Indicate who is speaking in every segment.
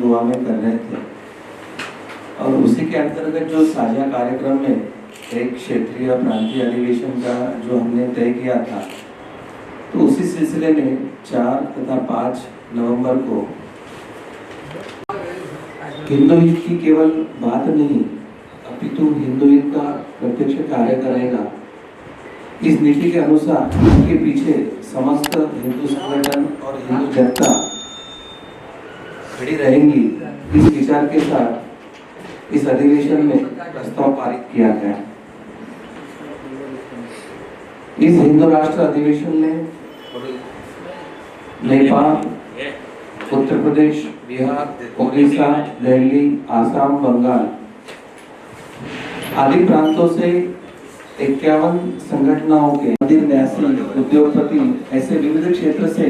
Speaker 1: गोवा में कर रहे थे और उसी के अंतर्गत जो साझा कार्यक्रम में एक क्षेत्रीय प्रांतीय अधिवेशन का जो हमने तय किया था, तो उसी सिलसिले में 4 तथा 5 नवंबर को हिंदू हित की केवल बात नहीं अपितु हिंदू हित का प्रत्यक्ष कार्य करेगा। इस नीति के अनुसार इसके पीछे समस्त हिंदू संगठन और हिंदू जनता खड़ी रहेंगी। इस विचार के साथ इस अधिवेशन में प्रस्ताव पारित किया गया। इस हिंदू राष्ट्र अधिवेशन में नेपाल, उत्तर प्रदेश, बिहार, ओडिशा, दिल्ली, आसाम, बंगाल आदि प्रांतों से 51 संगठनों के मंदिर न्यासी, उद्योगपति, ऐसे विविध क्षेत्र से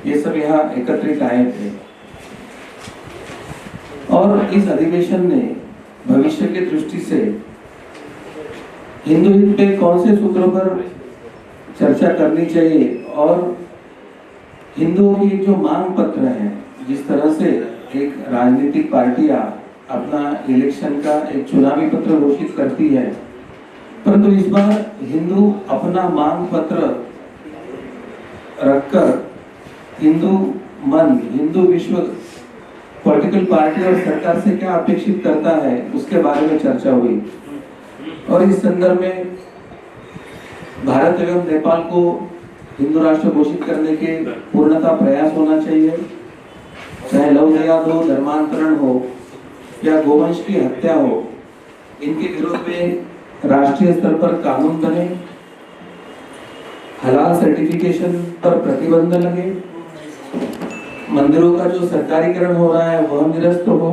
Speaker 1: ये सब यहाँ एकत्रित आए थे और इस अधिवेशन ने भविष्य की दृष्टि से हिंदू हित पे कौन से सूत्रों पर चर्चा करनी चाहिए और हिंदुओं की जो मांग पत्र है, जिस तरह से एक राजनीतिक पार्टियां अपना इलेक्शन का एक चुनावी पत्र घोषित करती है, परंतु इस बार हिंदू अपना मांग पत्र रखकर हिंदू मन, हिंदू विश्व पॉलिटिकल पार्टी और सरकार से क्या अपेक्षित करता है उसके बारे में चर्चा हुई और इस संदर्भ में भारत एवं नेपाल को हिंदू राष्ट्र घोषित करने के पूर्णतः प्रयास होना चाहिए। चाहे लव जिहाद हो, धर्मांतरण हो या गोवंश की हत्या हो, इनके विरोध में राष्ट्रीय स्तर पर कानून बने, हलाल सर्टिफिकेशन पर प्रतिबंध लगे, मंदिरों का जो सरकारीकरण हो रहा है वह निरस्त हो,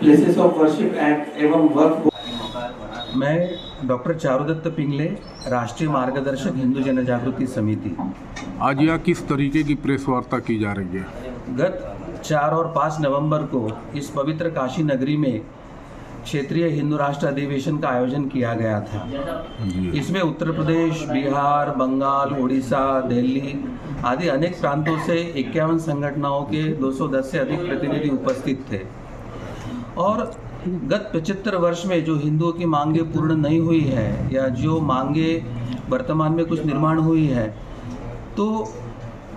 Speaker 1: प्लेसेस ऑफ वर्शिप एक्ट एवं वक्फ। मैं डॉक्टर चारुदत्त पिंगले, राष्ट्रीय मार्गदर्शक हिंदू जन जागृति समिति।
Speaker 2: आज यह किस तरीके की प्रेस वार्ता की जा रही है?
Speaker 1: गत 4 और 5 नवंबर को इस पवित्र काशी नगरी में क्षेत्रीय हिंदू राष्ट्र अधिवेशन का आयोजन किया गया था। इसमें उत्तर प्रदेश, बिहार, बंगाल, उड़ीसा, दिल्ली आदि अनेक प्रांतों से 51 संगठनों के 210 से अधिक प्रतिनिधि उपस्थित थे और गत 75 वर्ष में जो हिंदुओं की मांगे पूर्ण नहीं हुई है या जो मांगे वर्तमान में कुछ निर्माण हुई है, तो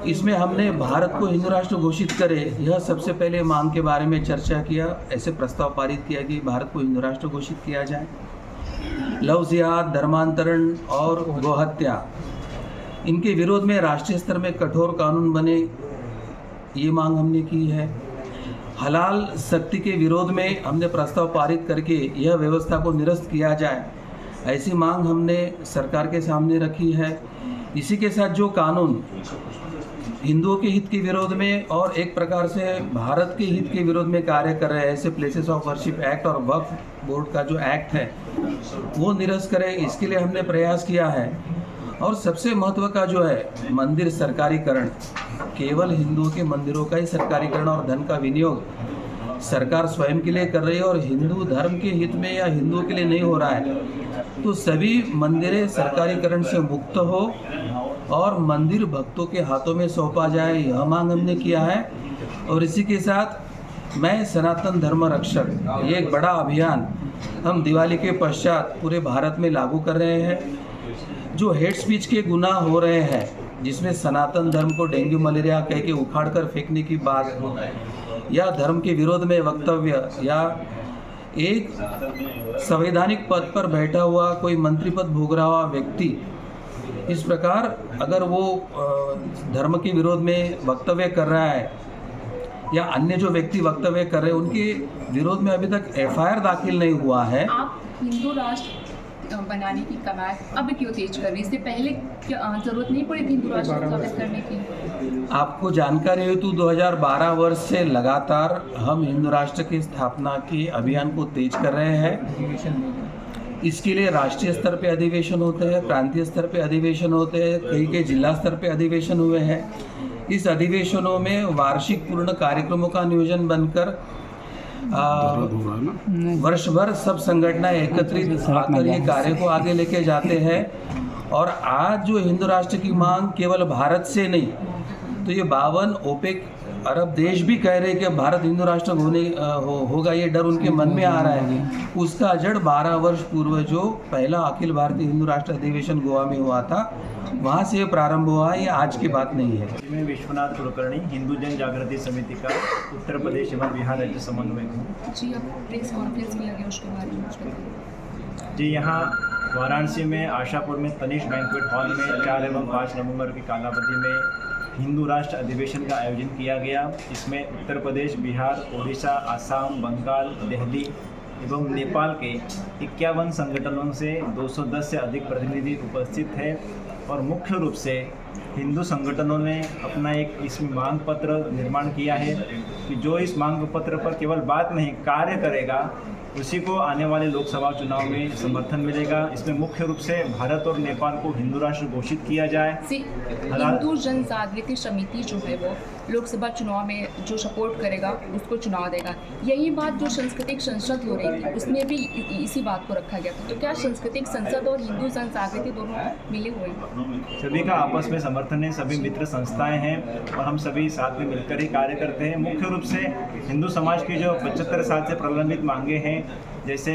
Speaker 1: इसमें हमने भारत को हिंदू राष्ट्र घोषित करे यह सबसे पहले मांग के बारे में चर्चा किया। ऐसे प्रस्ताव पारित किया कि भारत को हिंदू राष्ट्र घोषित किया जाए। लव जिहाद, धर्मांतरण और गोहत्या, इनके विरोध में राष्ट्रीय स्तर में कठोर कानून बने, ये मांग हमने की है। हलाल शक्ति के विरोध में हमने प्रस्ताव पारित करके यह व्यवस्था को निरस्त किया जाए, ऐसी मांग हमने सरकार के सामने रखी है। इसी के साथ जो कानून हिंदुओं के हित के विरोध में और एक प्रकार से भारत के हित के विरोध में कार्य कर रहे हैं, ऐसे प्लेसेस ऑफ वर्शिप एक्ट और वक्फ बोर्ड का जो एक्ट है वो निरस्त करें, इसके लिए हमने प्रयास किया है। और सबसे महत्व का जो है मंदिर सरकारीकरण, केवल हिंदुओं के मंदिरों का ही सरकारीकरण और धन का विनियोग सरकार स्वयं के लिए कर रही है और हिंदू धर्म के हित में या हिंदुओं के लिए नहीं हो रहा है, तो सभी मंदिरें सरकारीकरण से मुक्त हो और मंदिर भक्तों के हाथों में सौंपा जाए, यह मांग हमने किया है। और इसी के साथ मैं सनातन धर्म रक्षक, ये एक बड़ा अभियान हम दिवाली के पश्चात पूरे भारत में लागू कर रहे हैं। जो हेट स्पीच के गुनाह हो रहे हैं, जिसमें सनातन धर्म को डेंगू मलेरिया कह के उखाड़ कर फेंकने की बात या धर्म के विरोध में वक्तव्य या एक संवैधानिक पद पर बैठा हुआ कोई मंत्री पद भोग रहा हुआ व्यक्ति, इस प्रकार अगर वो धर्म के विरोध में वक्तव्य कर रहा है या अन्य जो व्यक्ति वक्तव्य कर रहे हैं उनके विरोध में अभी तक एफआईआर दाखिल नहीं हुआ है।
Speaker 3: आप हिंदू राष्ट्र बनाने की कवायद अब क्यों तेज कर रही है? इससे पहले जरूरत नहीं पड़ी थी हिंदू राष्ट्र स्थापित करने की?
Speaker 1: आपको जानकारी हो तो 2012 वर्ष से लगातार हम हिंदू राष्ट्र की स्थापना के अभियान को तेज कर रहे हैं। इसके लिए राष्ट्रीय स्तर पे अधिवेशन होते हैं, प्रांतीय स्तर पे अधिवेशन होते हैं, कई के जिला स्तर पे अधिवेशन हुए हैं। इस अधिवेशनों में वार्षिक पूर्ण कार्यक्रमों का नियोजन बनकर वर्ष भर सब संगठनें एकत्रित आकर ये कार्य को आगे लेके जाते हैं। और आज जो हिंदू राष्ट्र की मांग केवल भारत से नहीं, तो ये 52 ओपेक अरब देश भी कह रहे हैं कि अब भारत हिंदू राष्ट्र होगा, ये डर उनके मन में आ रहा है। उसका जड़ 12 वर्ष पूर्व जो पहला अखिल भारतीय हिंदू राष्ट्र अधिवेशन गोवा में हुआ था, वहाँ से ये प्रारंभ हुआ है, ये आज की बात नहीं है।
Speaker 4: मैं विश्वनाथ कुलकर्णी, हिंदू जन जागृति समिति का उत्तर प्रदेश एवं बिहार राज्य समन्वयक हूँ।
Speaker 3: जी, अब प्रेस कॉन्फ्रेंस किया गया उसके बारे में कुछ बताइए।
Speaker 4: जी, यहाँ वाराणसी में आशापुर में तनिष्क बैंक्वेट हॉल में 4 एवं 5 नवंबर की कालावधि में हिंदू राष्ट्र अधिवेशन का आयोजन किया गया। इसमें उत्तर प्रदेश, बिहार, उड़ीसा, आसाम, बंगाल, दिल्ली एवं नेपाल के 51 संगठनों से 210 से अधिक प्रतिनिधि उपस्थित थे और मुख्य रूप से हिंदू संगठनों ने अपना एक इसमें मांग पत्र निर्माण किया है कि जो इस मांग पत्र पर केवल बात नहीं कार्य करेगा उसी को आने वाले लोकसभा चुनाव में समर्थन मिलेगा। इसमें मुख्य रूप से भारत और नेपाल को हिंदू राष्ट्र घोषित किया जाए।
Speaker 3: हिंदू जन जागृति समिति जो है वो लोकसभा चुनाव में जो सपोर्ट करेगा उसको चुनाव देगा। यही बात जो सांस्कृतिक संसद हो रही थी उसमें भी इसी बात को रखा गया था। तो क्या सांस्कृतिक संसद और हिंदू जन जागृति दोनों मिले हुए हैं?
Speaker 4: सभी का आपस में समर्थन है, सभी मित्र संस्थाएं हैं और हम सभी साथ में मिलकर ही कार्य करते हैं। मुख्य रूप से हिंदू समाज की जो 75 साल से प्रलंबित मांगे हैं, जैसे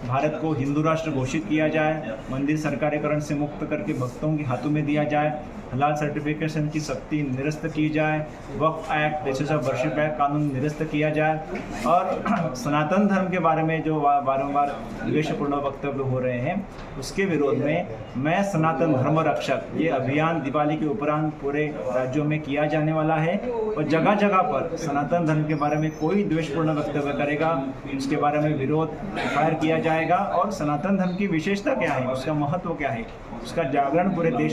Speaker 4: भारत को हिंदू राष्ट्र घोषित किया जाए, मंदिर सरकारीकरण से मुक्त करके भक्तों के हाथों में दिया जाए, हलाल सर्टिफिकेशन की सख्ती निरस्त की जाए, Waqf act, places of worship act कानून निरस्त किया जाए और सनातन धर्म के बारे में जो बारंबार द्वेषपूर्ण वक्तव्य हो रहे हैं उसके विरोध में मैं सनातन धर्म रक्षक ये अभियान दिवाली के उपरांत पूरे राज्यों में किया जाने वाला है और जगह जगह पर सनातन धर्म के बारे में कोई द्वेषपूर्ण वक्तव्य करेगा उसके बारे में विरोध फायर किया जाएगा और सनातन धर्म की विशेषता क्या है, उसका महत्व क्या है, उसका जागरण पूरे देश